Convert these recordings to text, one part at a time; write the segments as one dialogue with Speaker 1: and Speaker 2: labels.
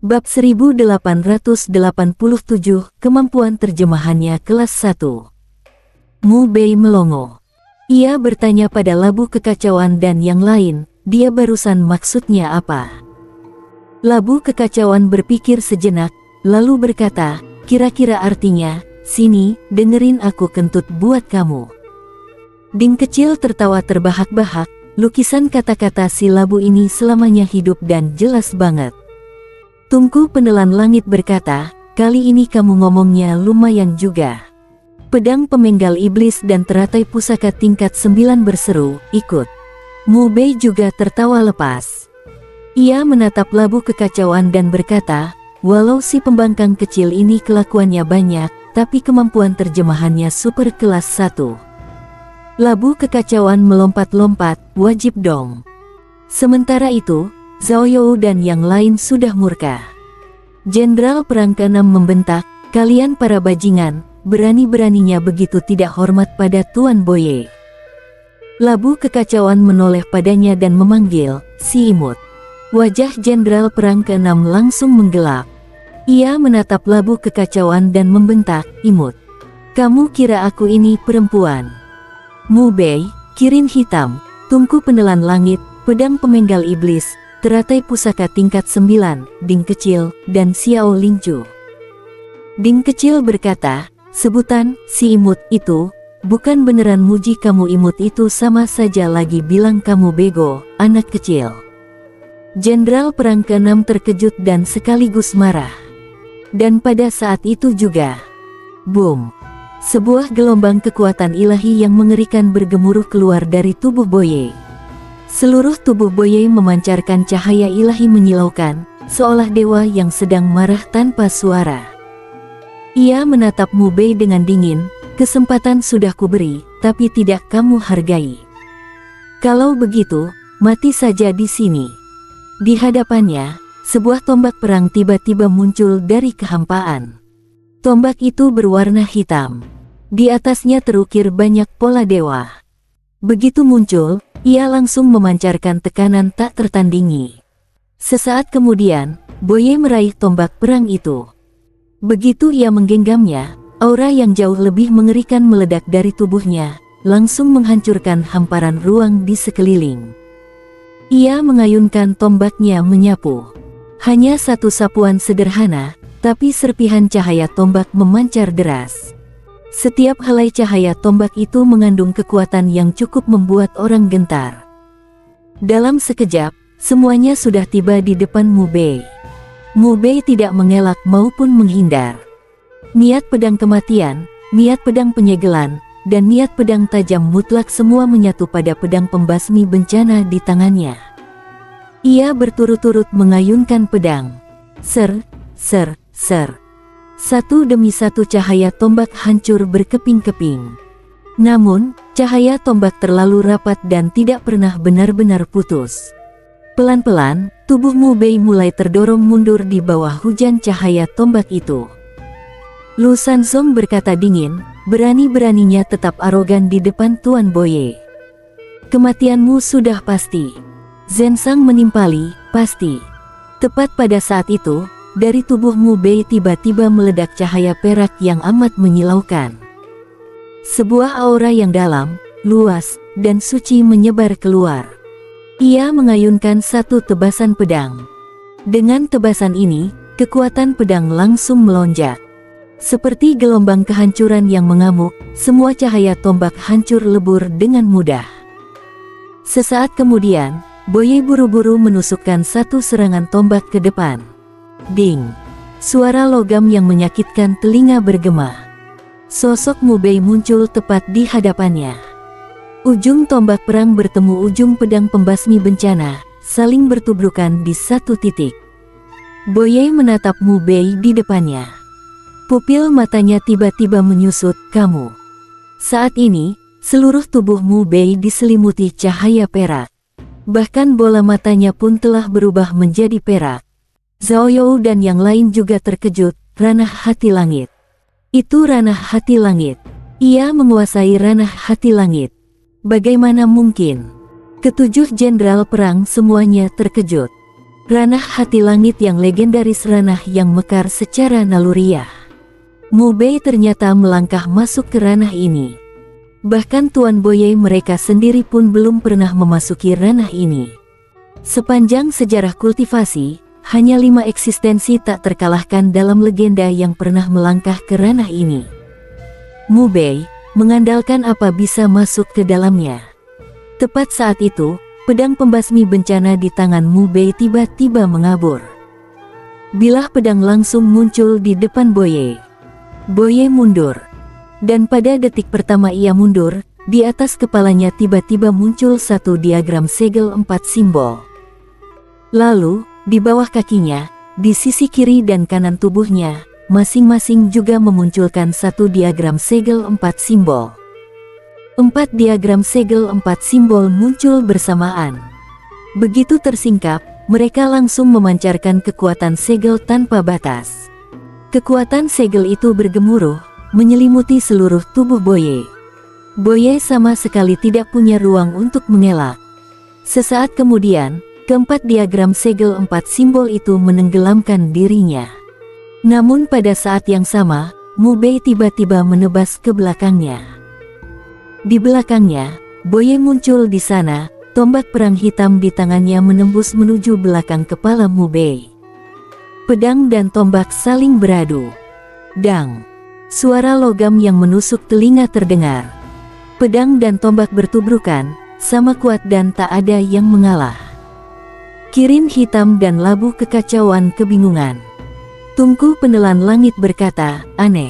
Speaker 1: Bab 1887, kemampuan terjemahannya kelas 1. Mu Bei melongo. Ia bertanya pada Labu Kekacauan dan yang lain, dia barusan maksudnya apa? Labu Kekacauan berpikir sejenak, lalu berkata, kira-kira artinya, sini, dengerin aku kentut buat kamu. Ding kecil tertawa terbahak-bahak, lukisan kata-kata si Labu ini selamanya hidup dan jelas banget. Tungku Penelan Langit berkata, kali ini kamu ngomongnya lumayan juga. Pedang Pemenggal Iblis dan teratai pusaka tingkat 9 berseru, ikut. Mu Bei juga tertawa lepas. Ia menatap Labu Kekacauan dan berkata, walau si pembangkang kecil ini kelakuannya banyak, tapi kemampuan terjemahannya super kelas 1. Labu Kekacauan melompat-lompat, wajib dong. Sementara itu, Zhao You dan yang lain sudah murka. Jenderal Perang ke-6 membentak, kalian para bajingan, berani-beraninya begitu tidak hormat pada Tuan Boye. Labu Kekacauan menoleh padanya dan memanggil, si imut. Wajah Jenderal Perang ke-6 langsung menggelap. Ia menatap Labu Kekacauan dan membentak, imut. Kamu kira aku ini perempuan? Mu Bei, Kirin Hitam, Tungku Penelan Langit, Pedang Pemenggal Iblis, teratai pusaka tingkat 9, Ding Kecil, dan Xiao Lingchu. Ding Kecil berkata, sebutan, si imut itu, bukan beneran muji kamu imut itu sama saja lagi bilang kamu bego, anak kecil. Jenderal Perang ke-6 terkejut dan sekaligus marah. Dan pada saat itu juga, boom, sebuah gelombang kekuatan ilahi yang mengerikan bergemuruh keluar dari tubuh Boye. Seluruh tubuh Boye memancarkan cahaya ilahi menyilaukan, seolah dewa yang sedang marah tanpa suara. Ia menatap Mu Bei dengan dingin, kesempatan sudah kuberi, tapi tidak kamu hargai. Kalau begitu, mati saja di sini. Di hadapannya, sebuah tombak perang tiba-tiba muncul dari kehampaan. Tombak itu berwarna hitam. Di atasnya terukir banyak pola dewa. Begitu muncul, ia langsung memancarkan tekanan tak tertandingi. Sesaat kemudian, Boye meraih tombak perang itu. Begitu ia menggenggamnya, aura yang jauh lebih mengerikan meledak dari tubuhnya, langsung menghancurkan hamparan ruang di sekeliling. Ia mengayunkan tombaknya menyapu. Hanya satu sapuan sederhana, tapi serpihan cahaya tombak memancar deras. Setiap helai cahaya tombak itu mengandung kekuatan yang cukup membuat orang gentar. Dalam sekejap, semuanya sudah tiba di depan Mu Bei. Mu Bei tidak mengelak maupun menghindar. Niat pedang kematian, niat pedang penyegelan, dan niat pedang tajam mutlak semua menyatu pada pedang pembasmi bencana di tangannya. Ia berturut-turut mengayunkan pedang. Ser, ser, ser. Satu demi satu cahaya tombak hancur berkeping-keping. Namun, cahaya tombak terlalu rapat dan tidak pernah benar-benar putus. Pelan-pelan, tubuh Mu Bei mulai terdorong mundur di bawah hujan cahaya tombak itu. Lu Sanzong berkata dingin, berani-beraninya tetap arogan di depan Tuan Boye. Kematianmu sudah pasti. Zensang menimpali, pasti. Tepat pada saat itu, dari tubuh Mu Bei tiba-tiba meledak cahaya perak yang amat menyilaukan. Sebuah aura yang dalam, luas, dan suci menyebar keluar. Ia mengayunkan satu tebasan pedang. Dengan tebasan ini, kekuatan pedang langsung melonjak. Seperti gelombang kehancuran yang mengamuk, semua cahaya tombak hancur lebur dengan mudah. Sesaat kemudian, Boye buru-buru menusukkan satu serangan tombak ke depan. Ding! Suara logam yang menyakitkan telinga bergema. Sosok Mu Bei muncul tepat di hadapannya. Ujung tombak perang bertemu ujung pedang pembasmi bencana, saling bertubrukan di satu titik. Boye menatap Mu Bei di depannya. Pupil matanya tiba-tiba menyusut, kamu. Saat ini, seluruh tubuh Mu Bei diselimuti cahaya perak. Bahkan bola matanya pun telah berubah menjadi perak. Zhao You dan yang lain juga terkejut, ranah hati langit. Itu ranah hati langit. Ia menguasai ranah hati langit. Bagaimana mungkin? Ketujuh jenderal perang semuanya terkejut. Ranah hati langit yang legendaris, ranah yang mekar secara naluriah. Mu Bei ternyata melangkah masuk ke ranah ini. Bahkan Tuan Boye mereka sendiri pun belum pernah memasuki ranah ini. Sepanjang sejarah kultivasi, hanya 5 eksistensi tak terkalahkan dalam legenda yang pernah melangkah ke ranah ini. Mu Bei mengandalkan apa bisa masuk ke dalamnya. Tepat saat itu, pedang pembasmi bencana di tangan Mu Bei tiba-tiba mengabur. Bilah pedang langsung muncul di depan Boye. Boye mundur. Dan pada detik pertama ia mundur, di atas kepalanya tiba-tiba muncul satu diagram segel 4 simbol. Lalu, di bawah kakinya, di sisi kiri dan kanan tubuhnya, masing-masing juga memunculkan satu diagram segel 4 simbol. 4 diagram segel 4 simbol muncul bersamaan. Begitu tersingkap, mereka langsung memancarkan kekuatan segel tanpa batas. Kekuatan segel itu bergemuruh, menyelimuti seluruh tubuh Boye. Boye sama sekali tidak punya ruang untuk mengelak. Sesaat kemudian, keempat diagram segel 4 simbol itu menenggelamkan dirinya. Namun pada saat yang sama, Mu Bei tiba-tiba menebas ke belakangnya. Di belakangnya, Boye muncul di sana, tombak perang hitam di tangannya menembus menuju belakang kepala Mu Bei. Pedang dan tombak saling beradu. Dang! Suara logam yang menusuk telinga terdengar. Pedang dan tombak bertubrukan, sama kuat dan tak ada yang mengalah. Kirin hitam dan labu kekacauan kebingungan. Tungku penelan langit berkata, aneh.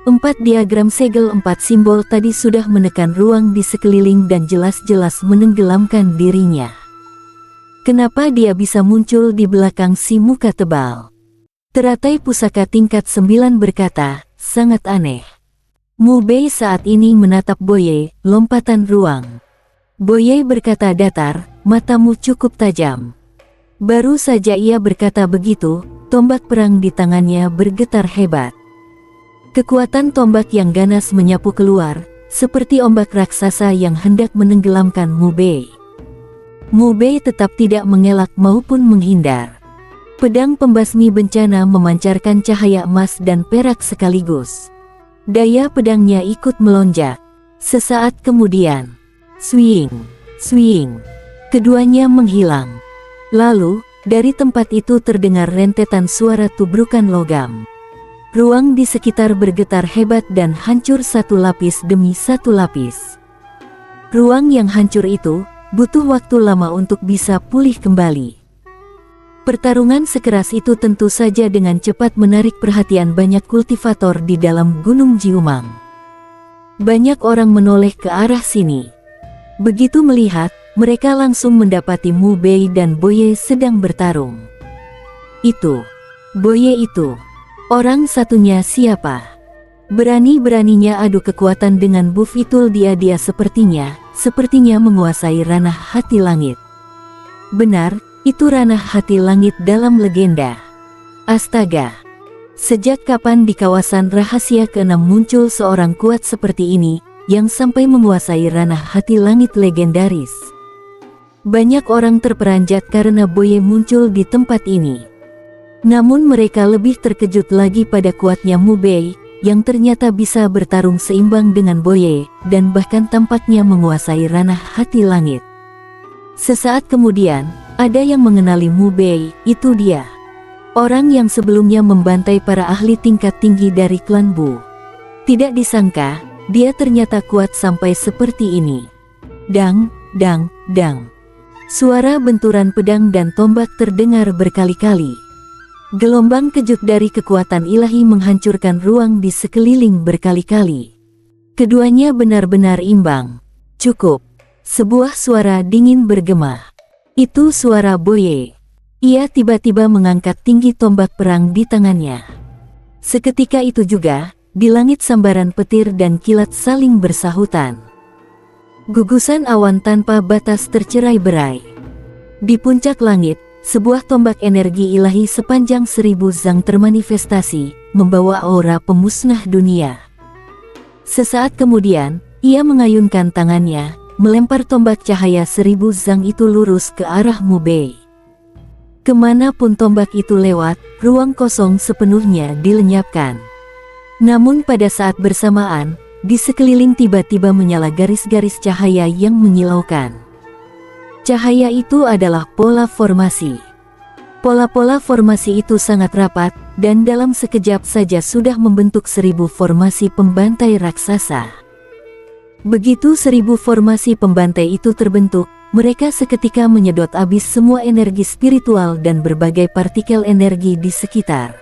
Speaker 1: 4 diagram segel 4 simbol tadi sudah menekan ruang di sekeliling dan jelas-jelas menenggelamkan dirinya. Kenapa dia bisa muncul di belakang si muka tebal? Teratai pusaka tingkat 9 berkata, sangat aneh. Mu Bei saat ini menatap Boye, lompatan ruang. Boye berkata datar, matamu cukup tajam. Baru saja ia berkata begitu, tombak perang di tangannya bergetar hebat. Kekuatan tombak yang ganas menyapu keluar, seperti ombak raksasa yang hendak menenggelamkan Mu Bei. Mu Bei tetap tidak mengelak maupun menghindar. Pedang pembasmi bencana memancarkan cahaya emas dan perak sekaligus. Daya pedangnya ikut melonjak. Sesaat kemudian, swing, swing, keduanya menghilang. Lalu, dari tempat itu terdengar rentetan suara tubrukan logam. Ruang di sekitar bergetar hebat dan hancur satu lapis demi satu lapis. Ruang yang hancur itu butuh waktu lama untuk bisa pulih kembali. Pertarungan sekeras itu tentu saja dengan cepat menarik perhatian banyak kultivator di dalam Gunung Jiumang. Banyak orang menoleh ke arah sini. Begitu melihat, mereka langsung mendapati Mu Bei dan Boye sedang bertarung. Itu, Boye itu, orang satunya siapa? Berani-beraninya adu kekuatan dengan buff itu dia sepertinya menguasai ranah hati langit. Benar, itu ranah hati langit dalam legenda. Astaga! Sejak kapan di kawasan rahasia ke-6 muncul seorang kuat seperti ini, yang sampai menguasai ranah hati langit legendaris? Banyak orang terperanjat karena Boye muncul di tempat ini. Namun mereka lebih terkejut lagi pada kuatnya Mu Bei, yang ternyata bisa bertarung seimbang dengan Boye, dan bahkan tampaknya menguasai ranah hati langit. Sesaat kemudian, ada yang mengenali Mu Bei, itu dia. Orang yang sebelumnya membantai para ahli tingkat tinggi dari klan Bu. Tidak disangka, dia ternyata kuat sampai seperti ini. Dang, dang, dang. Suara benturan pedang dan tombak terdengar berkali-kali. Gelombang kejut dari kekuatan ilahi menghancurkan ruang di sekeliling berkali-kali. Keduanya benar-benar imbang. Cukup. Sebuah suara dingin bergema. Itu suara Boye. Ia tiba-tiba mengangkat tinggi tombak perang di tangannya. Seketika itu juga, di langit sambaran petir dan kilat saling bersahutan. Gugusan awan tanpa batas tercerai-berai. Di puncak langit, sebuah tombak energi ilahi sepanjang 1000 zang termanifestasi, membawa aura pemusnah dunia. Sesaat kemudian, ia mengayunkan tangannya, melempar tombak cahaya 1000 zang itu lurus ke arah Mu Bei. Kemanapun tombak itu lewat, ruang kosong sepenuhnya dilenyapkan. Namun pada saat bersamaan, di sekeliling tiba-tiba menyala garis-garis cahaya yang menyilaukan. Cahaya itu adalah pola formasi. Pola-pola formasi itu sangat rapat, dan dalam sekejap saja sudah membentuk 1000 formasi pembantai raksasa. Begitu 1000 formasi pembantai itu terbentuk, mereka seketika menyedot habis semua energi spiritual dan berbagai partikel energi di sekitar.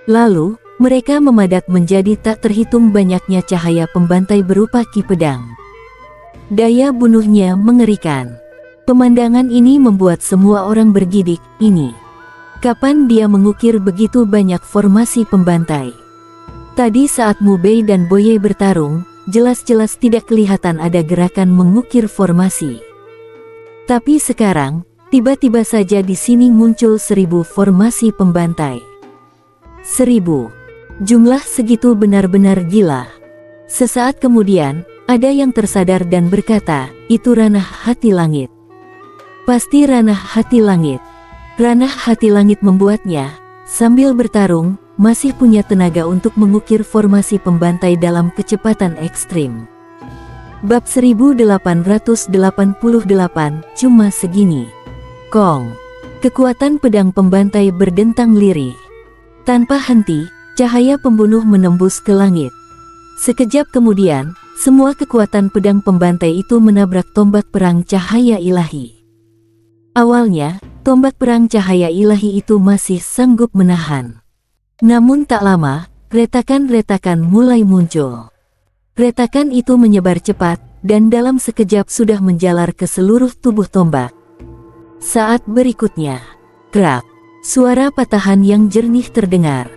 Speaker 1: Lalu, mereka memadat menjadi tak terhitung banyaknya cahaya pembantai berupa ki pedang. Daya bunuhnya mengerikan. Pemandangan ini membuat semua orang bergidik, ini. Kapan dia mengukir begitu banyak formasi pembantai? Tadi saat Mu Bei dan Boye bertarung, jelas-jelas tidak kelihatan ada gerakan mengukir formasi. Tapi sekarang, tiba-tiba saja di sini muncul 1000 formasi pembantai. 1000. Jumlah segitu benar-benar gila. Sesaat kemudian, ada yang tersadar dan berkata, itu ranah hati langit. Pasti ranah hati langit. Ranah hati langit membuatnya, sambil bertarung, masih punya tenaga untuk mengukir formasi pembantai dalam kecepatan ekstrim. Bab 1888, cuma segini. Kong. Kekuatan pedang pembantai berdentang lirih. Tanpa henti, cahaya pembunuh menembus ke langit. Sekejap kemudian, semua kekuatan pedang pembantai itu menabrak tombak perang cahaya ilahi. Awalnya, tombak perang cahaya ilahi itu masih sanggup menahan. Namun tak lama, retakan-retakan mulai muncul. Retakan itu menyebar cepat, dan dalam sekejap sudah menjalar ke seluruh tubuh tombak. Saat berikutnya, krak, suara patahan yang jernih terdengar.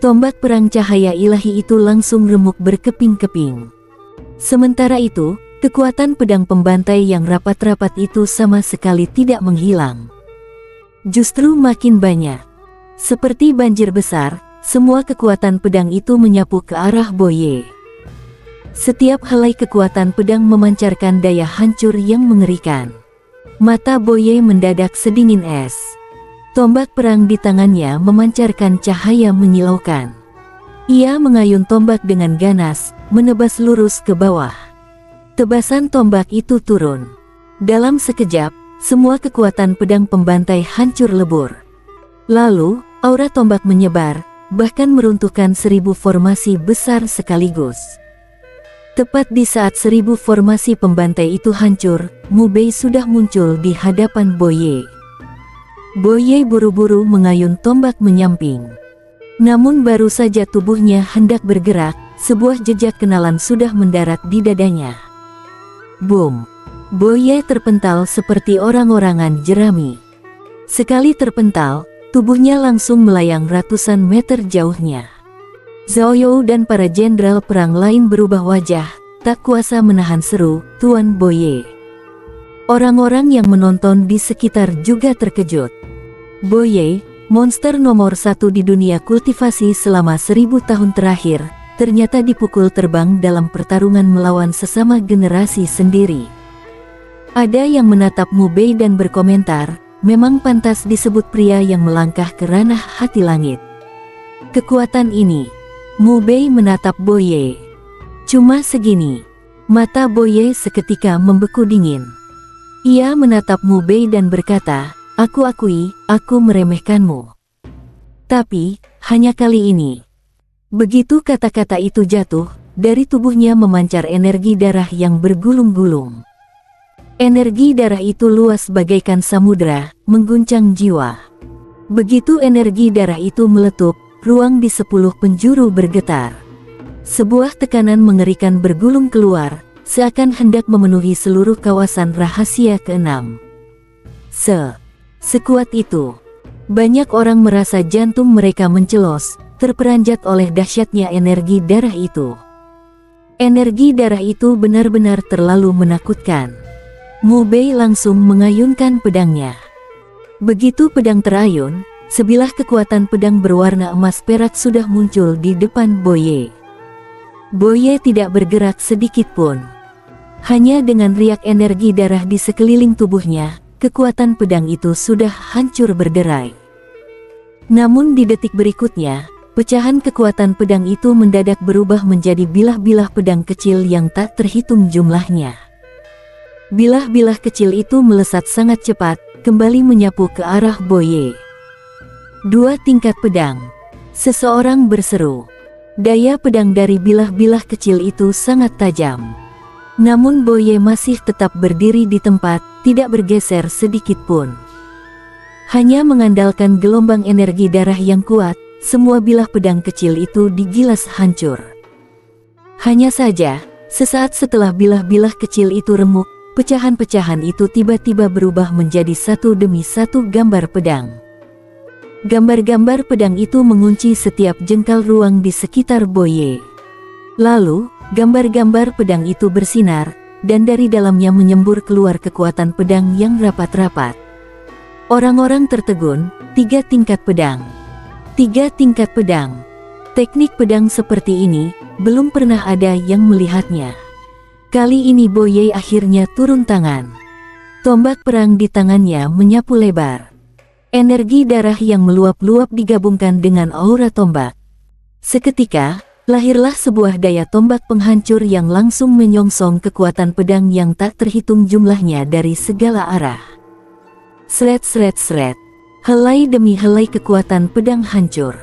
Speaker 1: Tombak perang cahaya ilahi itu langsung remuk berkeping-keping. Sementara itu, kekuatan pedang pembantai yang rapat-rapat itu sama sekali tidak menghilang. Justru makin banyak. Seperti banjir besar, semua kekuatan pedang itu menyapu ke arah Boye. Setiap helai kekuatan pedang memancarkan daya hancur yang mengerikan. Mata Boye mendadak sedingin es. Tombak perang di tangannya memancarkan cahaya menyilaukan. Ia mengayun tombak dengan ganas, menebas lurus ke bawah. Tebasan tombak itu turun. Dalam sekejap, semua kekuatan pedang pembantai hancur lebur. Lalu, aura tombak menyebar, bahkan meruntuhkan 1000 formasi besar sekaligus. Tepat di saat 1000 formasi pembantai itu hancur, Mu Bei sudah muncul di hadapan Boye. Boye buru-buru mengayun tombak menyamping. Namun baru saja tubuhnya hendak bergerak, sebuah jejak kenalan sudah mendarat di dadanya. Boom! Boye terpental seperti orang-orangan jerami. Sekali terpental, tubuhnya langsung melayang ratusan meter jauhnya. Zhao You dan para jenderal perang lain berubah wajah, tak kuasa menahan seru, Tuan Boye. Orang-orang yang menonton di sekitar juga terkejut. Boye, monster nomor 1 di dunia kultivasi selama 1000 tahun terakhir, ternyata dipukul terbang dalam pertarungan melawan sesama generasi sendiri. Ada yang menatap Mu Bei dan berkomentar, memang pantas disebut pria yang melangkah ke ranah hati langit. Kekuatan ini. Mu Bei menatap Boye. Cuma segini. Mata Boye seketika membeku dingin. Ia menatap Mu Bei dan berkata, aku akui, aku meremehkanmu. Tapi, hanya kali ini. Begitu kata-kata itu jatuh, dari tubuhnya memancar energi darah yang bergulung-gulung. Energi darah itu luas bagaikan samudera, mengguncang jiwa. Begitu energi darah itu meletup, ruang di 10 penjuru bergetar. Sebuah tekanan mengerikan bergulung keluar, seakan hendak memenuhi seluruh kawasan rahasia ke-6. Sekuat itu. Banyak orang merasa jantung mereka mencelos, terperanjat oleh dahsyatnya energi darah itu. Energi darah itu benar-benar terlalu menakutkan. Mu Bei langsung mengayunkan pedangnya. Begitu pedang terayun, sebilah kekuatan pedang berwarna emas perak sudah muncul di depan Boye. Boye tidak bergerak sedikit pun. Hanya dengan riak energi darah di sekeliling tubuhnya, kekuatan pedang itu sudah hancur berderai. Namun di detik berikutnya, pecahan kekuatan pedang itu mendadak berubah menjadi bilah-bilah pedang kecil yang tak terhitung jumlahnya. Bilah-bilah kecil itu melesat sangat cepat, kembali menyapu ke arah Boye. 2 tingkat pedang. Seseorang berseru. Daya pedang dari bilah-bilah kecil itu sangat tajam. Namun Boye masih tetap berdiri di tempat, tidak bergeser sedikit pun. Hanya mengandalkan gelombang energi darah yang kuat, semua bilah pedang kecil itu digilas hancur. Hanya saja, sesaat setelah bilah-bilah kecil itu remuk, pecahan-pecahan itu tiba-tiba berubah menjadi satu demi satu gambar pedang. Gambar-gambar pedang itu mengunci setiap jengkal ruang di sekitar Boye. Lalu, gambar-gambar pedang itu bersinar, dan dari dalamnya menyembur keluar kekuatan pedang yang rapat-rapat. Orang-orang tertegun, 3 tingkat pedang. 3 tingkat pedang. Teknik pedang seperti ini, belum pernah ada yang melihatnya. Kali ini Boye akhirnya turun tangan. Tombak perang di tangannya menyapu lebar. Energi darah yang meluap-luap digabungkan dengan aura tombak. Seketika, lahirlah sebuah daya tombak penghancur yang langsung menyongsong kekuatan pedang yang tak terhitung jumlahnya dari segala arah. Sret-sret-sret. Helai demi helai kekuatan pedang hancur.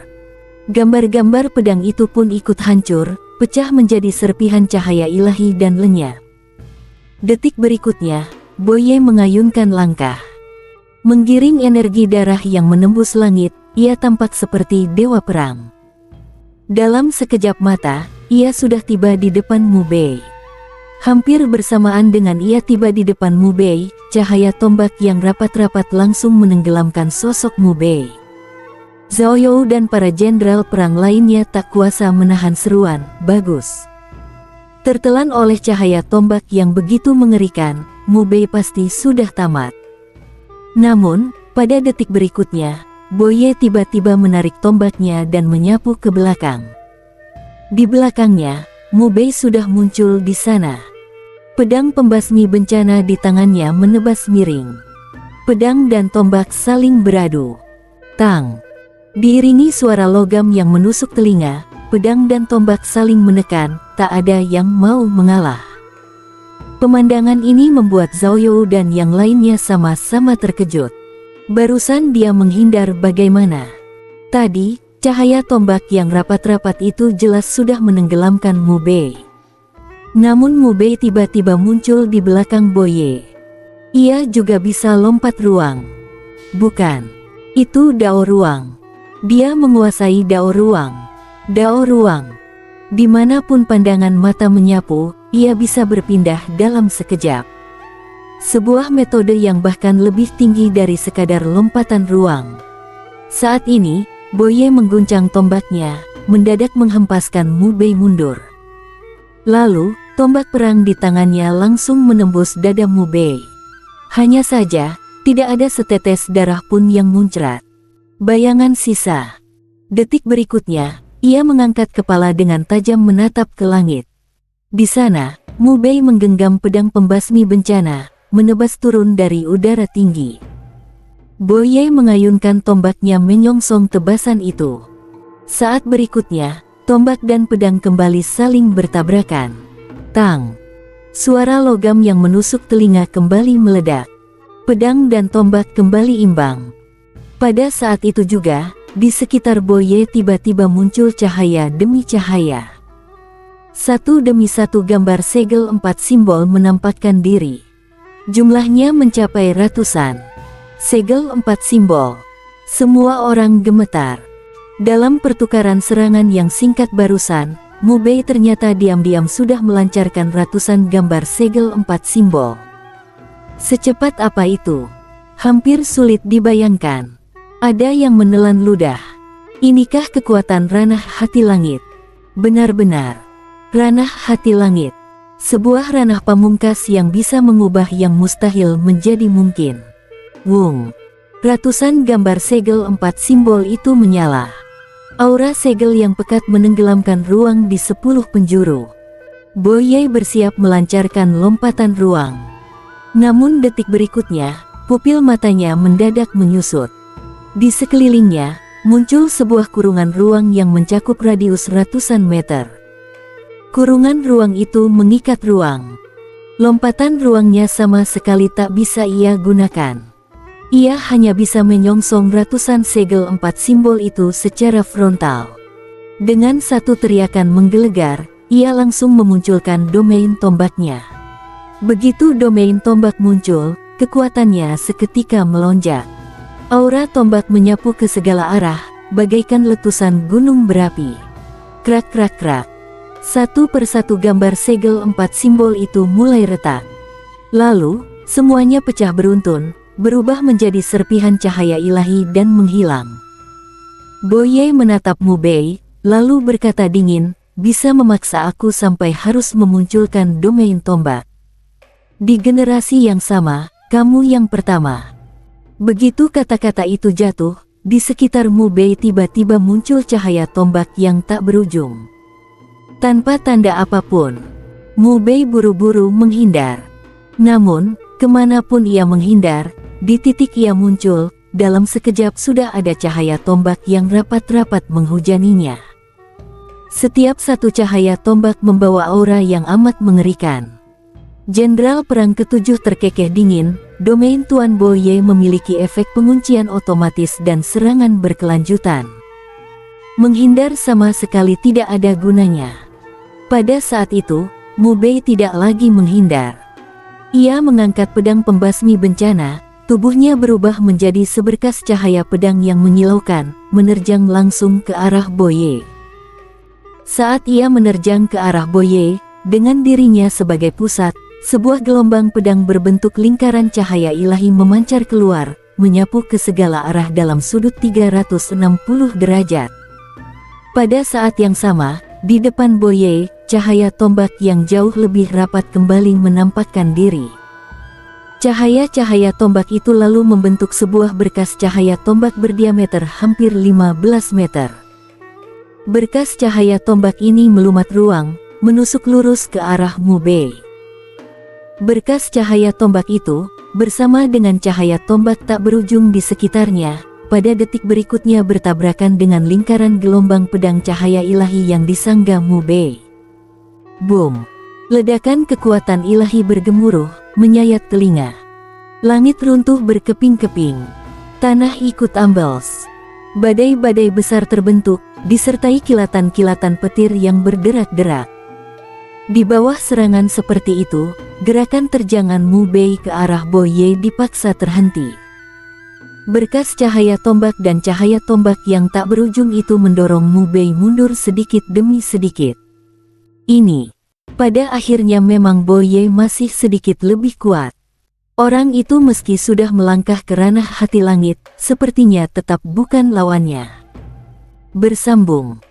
Speaker 1: Gambar-gambar pedang itu pun ikut hancur, pecah menjadi serpihan cahaya ilahi dan lenyap. Detik berikutnya, Boye mengayunkan langkah. Menggiring energi darah yang menembus langit, ia tampak seperti dewa perang. Dalam sekejap mata, ia sudah tiba di depan Mu Bei. Hampir bersamaan dengan ia tiba di depan Mu Bei, cahaya tombak yang rapat-rapat langsung menenggelamkan sosok Mu Bei. Zhao You dan para jenderal perang lainnya tak kuasa menahan seruan, "Bagus." Tertelan oleh cahaya tombak yang begitu mengerikan, Mu Bei pasti sudah tamat. Namun, pada detik berikutnya, Boye tiba-tiba menarik tombaknya dan menyapu ke belakang. Di belakangnya, Mu Bei sudah muncul di sana. Pedang pembasmi bencana di tangannya menebas miring. Pedang dan tombak saling beradu. Tang! Diiringi suara logam yang menusuk telinga, pedang dan tombak saling menekan, tak ada yang mau mengalah. Pemandangan ini membuat Zhao You dan yang lainnya sama-sama terkejut. Barusan dia menghindar bagaimana? Tadi, cahaya tombak yang rapat-rapat itu jelas sudah menenggelamkan Mu Bei. Namun Mu Bei tiba-tiba muncul di belakang Boye. Ia juga bisa lompat ruang. Bukan. Itu Dao Ruang. Dia menguasai Dao Ruang. Dao Ruang. Dimanapun pandangan mata menyapu, ia bisa berpindah dalam sekejap. Sebuah metode yang bahkan lebih tinggi dari sekadar lompatan ruang. Saat ini, Boye mengguncang tombaknya, mendadak menghempaskan Mu Bei mundur. Lalu, tombak perang di tangannya langsung menembus dada Mu Bei. Hanya saja, tidak ada setetes darah pun yang muncrat. Bayangan sisa. Detik berikutnya, ia mengangkat kepala dengan tajam menatap ke langit. Di sana, Mu Bei menggenggam pedang pembasmi bencana, menebas turun dari udara tinggi. Boye mengayunkan tombaknya menyongsong tebasan itu. Saat berikutnya, tombak dan pedang kembali saling bertabrakan. Tang! Suara logam yang menusuk telinga kembali meledak. Pedang dan tombak kembali imbang. Pada saat itu juga, di sekitar Boye tiba-tiba muncul cahaya demi cahaya. Satu demi satu gambar segel 4 simbol menampakkan diri. Jumlahnya mencapai ratusan. Segel 4 simbol. Semua orang gemetar. Dalam pertukaran serangan yang singkat barusan, Mu Bei ternyata diam-diam sudah melancarkan ratusan gambar segel 4 simbol. Secepat apa itu? Hampir sulit dibayangkan. Ada yang menelan ludah. Inikah kekuatan ranah hati langit? Benar-benar. Ranah hati langit. Sebuah ranah pamungkas yang bisa mengubah yang mustahil menjadi mungkin. Wung. Ratusan gambar segel 4 simbol itu menyala. Aura segel yang pekat menenggelamkan ruang di 10 penjuru. Boye bersiap melancarkan lompatan ruang. Namun detik berikutnya, Pupil matanya mendadak menyusut. Di sekelilingnya, muncul sebuah kurungan ruang yang mencakup radius ratusan meter. Kurungan ruang itu mengikat ruang. Lompatan ruangnya sama sekali tak bisa ia gunakan. Ia hanya bisa menyongsong ratusan segel 4 simbol itu secara frontal. Dengan satu teriakan menggelegar, ia langsung memunculkan domain tombaknya. Begitu domain tombak muncul, kekuatannya seketika melonjak. Aura tombak menyapu ke segala arah, bagaikan letusan gunung berapi. Krak krak krak. Satu persatu gambar segel 4 simbol itu mulai retak. Lalu, semuanya pecah beruntun, berubah menjadi serpihan cahaya ilahi dan menghilang. Boye menatap Mu Bei, lalu berkata dingin, bisa memaksa aku sampai harus memunculkan domain tombak. Di generasi yang sama, kamu yang pertama. Begitu kata-kata itu jatuh, di sekitar Mu Bei tiba-tiba muncul cahaya tombak yang tak berujung. Tanpa tanda apapun, Mu Bei buru-buru menghindar. Namun, kemanapun ia menghindar, di titik ia muncul, dalam sekejap sudah ada cahaya tombak yang rapat-rapat menghujaninya. Setiap satu cahaya tombak membawa aura yang amat mengerikan. Jenderal Perang Ketujuh terkekeh dingin, domain Tuan Boye memiliki efek penguncian otomatis dan serangan berkelanjutan. Menghindar sama sekali tidak ada gunanya. Pada saat itu, Mu Bei tidak lagi menghindar. Ia mengangkat pedang pembasmi bencana, tubuhnya berubah menjadi seberkas cahaya pedang yang menyilaukan, menerjang langsung ke arah Boye. Saat ia menerjang ke arah Boye, dengan dirinya sebagai pusat, sebuah gelombang pedang berbentuk lingkaran cahaya ilahi memancar keluar, menyapu ke segala arah dalam sudut 360 derajat. Pada saat yang sama, di depan Boye, cahaya tombak yang jauh lebih rapat kembali menampakkan diri. Cahaya-cahaya tombak itu lalu membentuk sebuah berkas cahaya tombak berdiameter hampir 15 meter. Berkas cahaya tombak ini melumat ruang, menusuk lurus ke arah Mu Bei. Berkas cahaya tombak itu, bersama dengan cahaya tombak tak berujung di sekitarnya, pada detik berikutnya bertabrakan dengan lingkaran gelombang pedang cahaya ilahi yang disangga Mu Bei. Boom! Ledakan kekuatan ilahi bergemuruh, menyayat telinga. Langit runtuh berkeping-keping. Tanah ikut ambles. Badai-badai besar terbentuk, disertai kilatan-kilatan petir yang berderak-derak. Di bawah serangan seperti itu, gerakan terjangan Mu Bei ke arah Boye dipaksa terhenti. Berkas cahaya tombak dan cahaya tombak yang tak berujung itu mendorong Mu Bei mundur sedikit demi sedikit. Ini, pada akhirnya memang Boye masih sedikit lebih kuat. Orang itu meski sudah melangkah ke ranah hati langit, sepertinya tetap bukan lawannya. Bersambung.